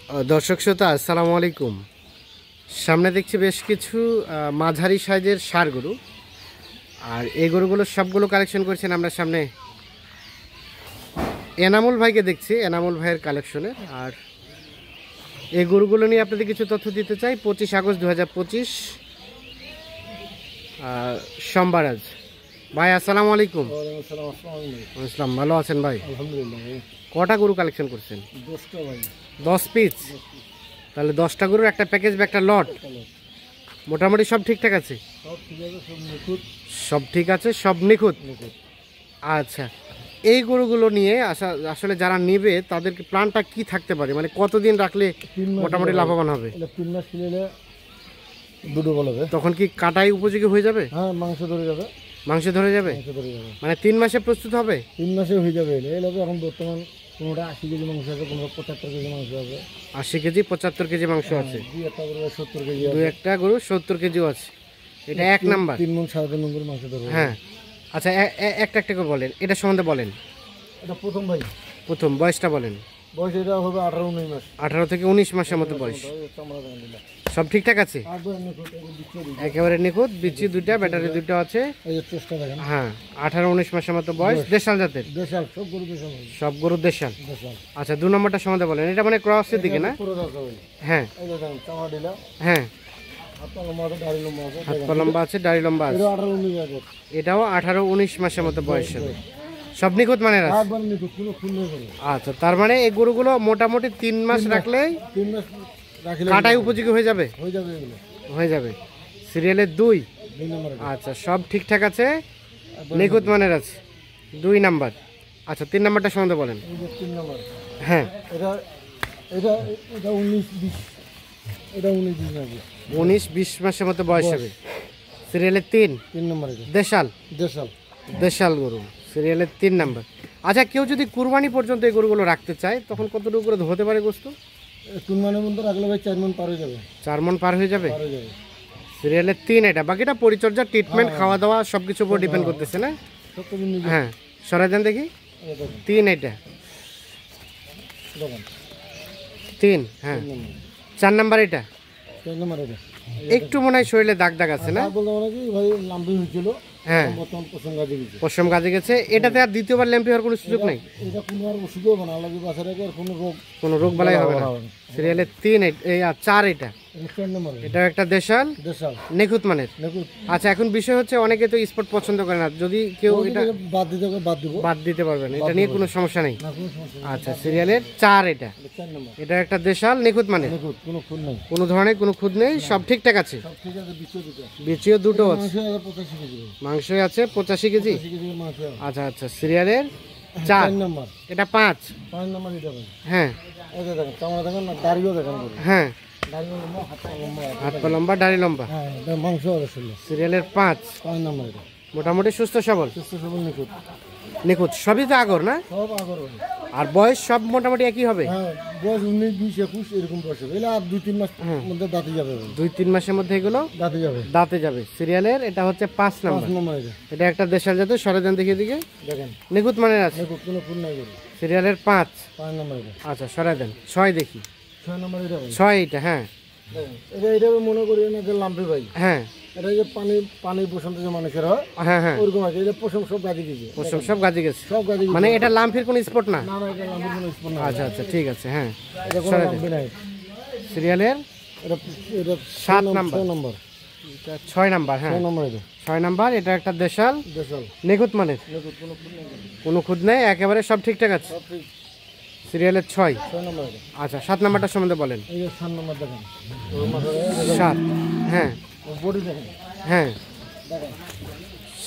দর্শক শ্রোতা আসসালামু আলাইকুম। সামনে দেখছি বেশ কিছু মাঝারি সাইজের ষাঁড় গরু, আর এই গরুগুলো সবগুলো কালেকশন করছেন আমরা সামনে এনামুল ভাইকে দেখছি, এনামুল ভাইয়ের কালেকশনের। আর এই গরুগুলো নিয়ে আপনাদের কিছু তথ্য দিতে চাই। 25 আগস্ট 2025 সোমবার আজ। ভাই আসসালামু আলাইকুম। আসসালাম, ভালো আছেন ভাই? আলহামদুলিল্লাহ। কটা গরু কালেকশন করছেন? 10টা ভাই। 10 পিস? তাহলে 10টা গরুর একটা প্যাকেজ বা একটা লট। মোটামুটি সব ঠিকঠাক আছে? সব ঠিক আছে, সব নিখুঁত। সব ঠিক আছে, সব নিখুঁত। আচ্ছা, এই গরুগুলো নিয়ে আসলে যারা নেবে তাদেরকে প্ল্যানটা কি থাকতে পারে, মানে কতদিন রাখলে মোটামুটি লাভবান হবে? 3 মাস খেলে দুটো বলবে। তখন কি কাটাই উপযোগী হয়ে যাবে? হ্যাঁ, মাংস ধরে যাবে। মাংস ধরে যাবে, মানে 3 মাসে প্রস্তুত হবে? 3 মাসে হয়ে যাবে। এই লোক এখন বর্তমান কোনোটা 80 কেজি মাংস আছে, কোনোটা 75 কেজি মাংস আছে। 80 কেজি 75 কেজি মাংস আছে। দুই একটা গরু 70 কেজি আছে। দুই একটা গরু 70 কেজিও আছে। এটা এক নাম্বার। 3 মণ 3.5 মণ মাংস ধরবে। হ্যাঁ, আচ্ছা একটা একটা করে বলেন, এটা সম্বন্ধে বলেন। এটা প্রথম ভাই। প্রথম বয়সটা বলেন। বয়স এটা হবে 18-19 মাস। 18 থেকে 19 মাসের মতো বয়স। সব ঠিকঠাক আছে, একেবারে নিখুঁত। বিচি দুইটা, ব্যাটারি দুইটা আছে। হ্যাঁ, 18-19 মাসের মতো বয়স। দেশাল জাতের? দেশাল, সব গরু দেশাল। সব গরু দেশাল। আচ্ছা, 2 নম্বরটা সম্বন্ধে বলেন। এটা মানে ক্রসের দিকে না? হ্যাঁ হ্যাঁ, হাত পা লম্বা আছে, দাড়ি লম্বা আছে। এটাও 18-19 মাসের মতো বয়স হবে। সব নিখুঁত মানে? আচ্ছা, তার মানে এই গরুগুলো মোটামুটি 3 মাস রাখলেই কাটাই উপযোগী হয়ে যাবে? হয়ে যাবে। সিরিয়ালের 2। আচ্ছা, সব ঠিকঠাক আছে, নিখুঁত মানের আছে। 2 নাম্বার। আচ্ছা, 3 নাম্বারটা সম্বন্ধে বলেন। হ্যাঁ, এটা 19-20। এটা 19-20 মাসের মতো বয়স হবে। সিরিয়ালের 3 নম্বর। দেশাল? দেশাল, দেশাল গরু, সিরিয়ালের 3 নাম্বার। আচ্ছা, কেউ যদি কুরবানি পর্যন্ত এই গরুগুলো রাখতে চায় তখন কতটুকু করে হতে পারে গোস্ত? কুরবানির মধ্যে রাখলে ভাই 4 মণ পার হয়ে যাবে। 4 মণ পার হয়ে যাবে। সিরিয়ালের 3 এটা। বাকিটা পরিচর্যা, ট্রিটমেন্ট, খাওয়া দাওয়া সবকিছুর উপর ডিপেন্ড করতেছে না? হ্যাঁ, সরাই দেন দেখি। 3 এটা। 3, হ্যাঁ। 4 নাম্বার এটা? 4 নম্বর এটা। একটু মনে হয় শরীরে দাগ দাগ আছে না? ভাই লাম্বি হয়েছিল। হ্যাঁ, পশম গাজে গেছে। এটাতে আর দ্বিতীয়বার ল্যাম্পি হওয়ার কোনো সুযোগ নেই? এটা কোনো আর অসুখও হবে না, আলাদা বাসা রেখে আর কোনো রোগ বালাই হবে না। সিরিয়ালের 3 আর 4 এটা। এটা একটা দেশাল, নিখুঁত মানের। আচ্ছা, এখন বিষয় হচ্ছে অনেকে তো স্পট পছন্দ করে না, যদি কেউ এটা বাদ দিতে পারবেন, এটা নিয়ে কোনো সমস্যা নেই। আচ্ছা, সিরিয়ালের 4 এটা। এটা একটা দেশাল, নিখুঁত মানের, কোনো ধরনের কোনো খুঁত নেই, সব ঠিকঠাক আছে। বিচিও দুটো আছে, মাংস আছে 85 কেজি। আচ্ছা আচ্ছা, সিরিয়ালের 4 নম্বর। এটা 5 নম্বর। হ্যাঁ হ্যাঁ, হাত পা লম্বা, দাড়ি লম্বা, মাংস। সিরিয়ালের 5 নম্বর। মোটামুটি সুস্থ সবল, নিখুঁত। সবই তো আগর না? সব আগর। আর বয়স সব মোটামুটি একই হবে? বয়স 19, 20, 21 এরকম বয়স হবে। আর 2-3 মাস মধ্যে দাঁতে যাবে। 2-3 মাসের মধ্যে এগুলো দাঁতে যাবে। সিরিয়ালের এটা হচ্ছে 5 নম্বর। এটা একটা দেশাল জাতের। সরেদেন দেখি দিকে, দেখেন, নিখুঁত মানের আছে। সিরিয়ালের 5 নম্বর। আচ্ছা, সরেদেন 6 দেখি। 6 নম্বর। 6 এটা। হ্যাঁ, এটা মনে করি না যে লাম্পি ভাই। হ্যাঁ, এটা যে পানি বসন্ত যে মানুষের হয়, হ্যাঁ হ্যাঁ, ওরকম আছে। এটা পশম সব গাজি গেছে, পশম সব গাজি গেছে, সব গাজি। মানে এটা লাম্পির কোনো স্পট না? না, এটা লাম্পির কোনো স্পট না। আচ্ছা আচ্ছা, ঠিক আছে। হ্যাঁ, এটা কোনো লাম্পি নাই। সিরিয়ালের এটা 7 নম্বর। 6 নম্বর। হ্যাঁ, 6 নম্বর। এটা একটা দেশাল, নিখুঁত মানের, কোনো খুঁত নেই, একেবারে সব ঠিকঠাক আছে। সিরিয়ালের 6 নম্বর। আচ্ছা, 7 নম্বরটা সম্বন্ধে বলেন। 7 নম্বর দেখেন। 7, হ্যাঁ বডি দেখেন। হ্যাঁ,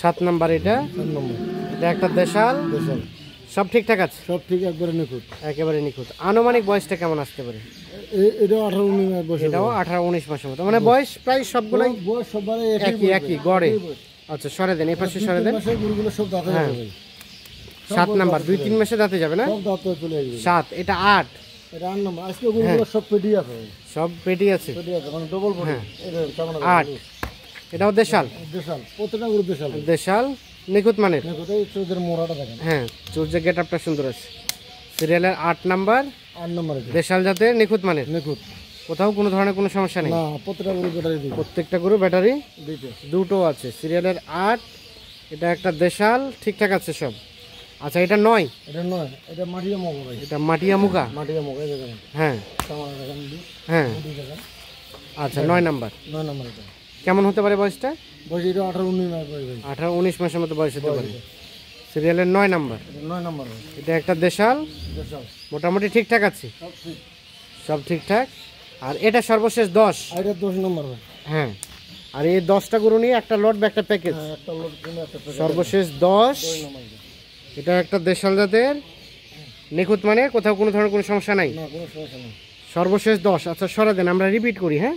7 নম্বর। এটা এটা একটা দেশাল, সব ঠিকঠাক আছে? সব ঠিক, একবারে নিখুঁত, একেবারে নিখুঁত। আনুমানিক বয়সটা কেমন আসতে পারে? এটাও 18-19 মাস বয়স। এটাও 18-19 মাসের মতো, মানে বয়স প্রায় সবগুলোই বয়স সবারই একই গড়ে। আচ্ছা, সরে দেন, এই পাশে সরে দেন। 7 নাম্বার। 2-3 মাসে দাঁতে যাবে না? 7, এটা 8। এটা 8 নম্বর। আজকে গরুগুলো সব পেটি আছে, সব পেটি আছে, মানে ডবল বডি। 8। এটাও দেশাল, প্রত্যেকটা গরু দেশাল, নিখুঁত মানের। চোখের মোড়াটা দেখেন। হ্যাঁ, চোখের গেটআপটা সুন্দর আছে। সিরিয়ালের 8 নাম্বার। 8 নম্বরে দেশাল জাতের নিখুঁত মানের, নিখুঁত, কোথাও কোনো ধরনের কোনো সমস্যা নেই। না প্রত্যেকটা গরু ব্যাটারি দিই, প্রত্যেকটা গরু ব্যাটারি দিতে দুটো আছে, সিরিয়ালের 8, এটা একটা দেশাল, ঠিকঠাক আছে সব। আচ্ছা এটা 9, এটা নয়, এটা মাটিয়া মগ ভাই, এটা মাটিয়া মুগা। মাটিয়া মগ, এই দেখেন হ্যাঁ চামড়া দেখেন, হ্যাঁ, দুই দেখেন, আচ্ছা 9 নাম্বার। 9 নম্বর এটা কেমন হতে পারে বয়সটা? বয়স এটা 18-19 মাস বয়স ভাই, 18-19 মাসের মতো বয়স হতে পারে। সিরিয়ালের 9 নাম্বার, এটা 9 নম্বর ভাই, এটা একটা দেশাল, এটা সব মোটামুটি ঠিকঠাক আছে, সব ঠিক। সব ঠিকঠাক। আর এটা সর্বশেষ 10। আর এটা 10 নম্বর ভাই, হ্যাঁ, আর এই 10টা গরু নিয়ে একটা লট বা একটা প্যাকেজ, হ্যাঁ একটা লোড কিনে একটা প্যাকেট, সর্বশেষ 10। 10 নম্বর এটা। এটা একটা দেশাল জাতের নিখুঁত মানে, কোথাও কোনো ধরনের কোনো সমস্যা নাই, না কোনো সমস্যা নেই, সর্বশেষ 10। আচ্ছা সরা দেন, আমরা রিপিট করি। হ্যাঁ,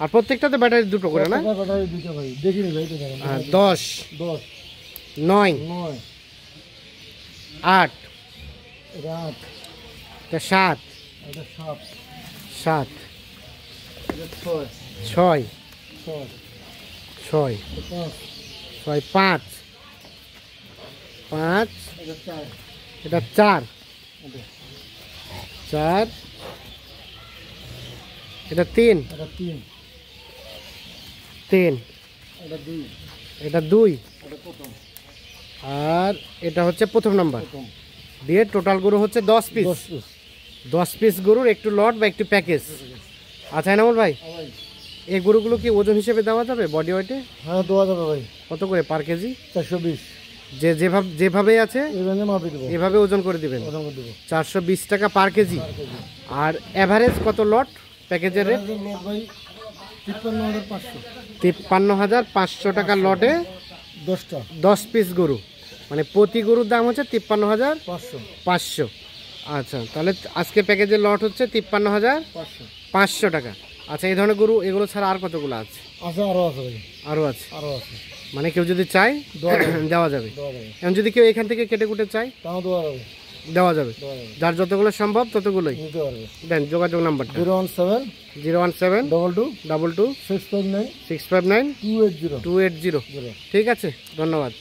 আর প্রত্যেকটাতে ব্যাটারি দুটো করে না? প্রত্যেকটা ব্যাটারি দুটো ভাই, দেখিনি ভাই, এটা দেখেন 10, 10 9, 9, 8, এটা 8, এটা 7, এটা 7, 7, এটা 6, 6, 6, 6, এটা 5, 6, 5, 5, এটা 4, এটা 4, এটা 4, এটা 3, এটা 3, 3, এটা 2, এটা 2, এটা প্রথম, আর এটা হচ্ছে প্রথম নাম্বার। প্রথম দিয়ে টোটাল গরু হচ্ছে 10 পিস। 10 পিস। 10 পিস গরুর একটু লট বা একটু প্যাকেজ। আচ্ছা এনামুল ভাই, ভাই এই গরুগুলো কি ওজন হিসেবে দেওয়া যাবে বডি ওয়েটে? হ্যাঁ দেওয়া যাবে ভাই, কত করে পার কেজি? 420, যেভাবে আছে এইভাবে মাপি দেবো, এভাবে ওজন করে দিবেন। ওজন করে দেবো 420 টাকা পার কেজি। আর এভারেজ কত লট প্যাকেজের রেট? লোড ভাই 53,500, 53,500 টাকা লটে 10টা 10 পিস গরু, মানে প্রতি গরুর দাম হচ্ছে 500, 53,500। আচ্ছা তাহলে আজকে প্যাকেজের লট হচ্ছে 500 53,500 টাকা। আচ্ছা এই ধরনের গরু এগুলো ছাড়া আর কতগুলো আছে? আছে, আরও আছে ভাই, আরও আছে, আরও আছে, মানে কেউ যদি চায় দেওয়া যাবে। দেওয়া যাবে, এখন যদি কেউ এখান থেকে কেটে কুটে চায় তাও দেওয়া যাবে, দেওয়া যাবে, দেওয়া যাবে, যার যতগুলো সম্ভব ততগুলোই নিতে পারবে। দেন। যোগাযোগ নাম্বারটা 017 017 22 22 659 659 280 280। ঠিক আছে, ধন্যবাদ।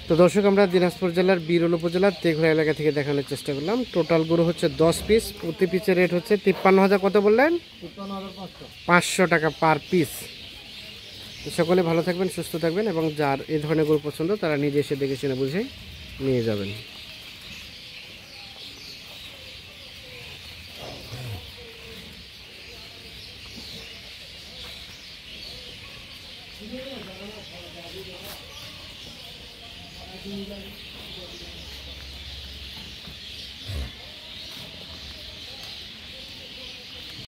তো দর্শক, আমরা দিনাজপুর জেলার বিরল উপজেলার তেঘরা এলাকা থেকে দেখানোর চেষ্টা করলাম। টোটাল গরু হচ্ছে 10 পিস, প্রতি পিসের রেট হচ্ছে 53,000 কত বললেন? 500 টাকা পার পিস। সকলে ভালো থাকবেন, সুস্থ থাকবেন, এবং যার এই ধরনের গরু পছন্দ তারা নিজে এসে দেখে শুনে বুঝে নিয়ে যাবেন।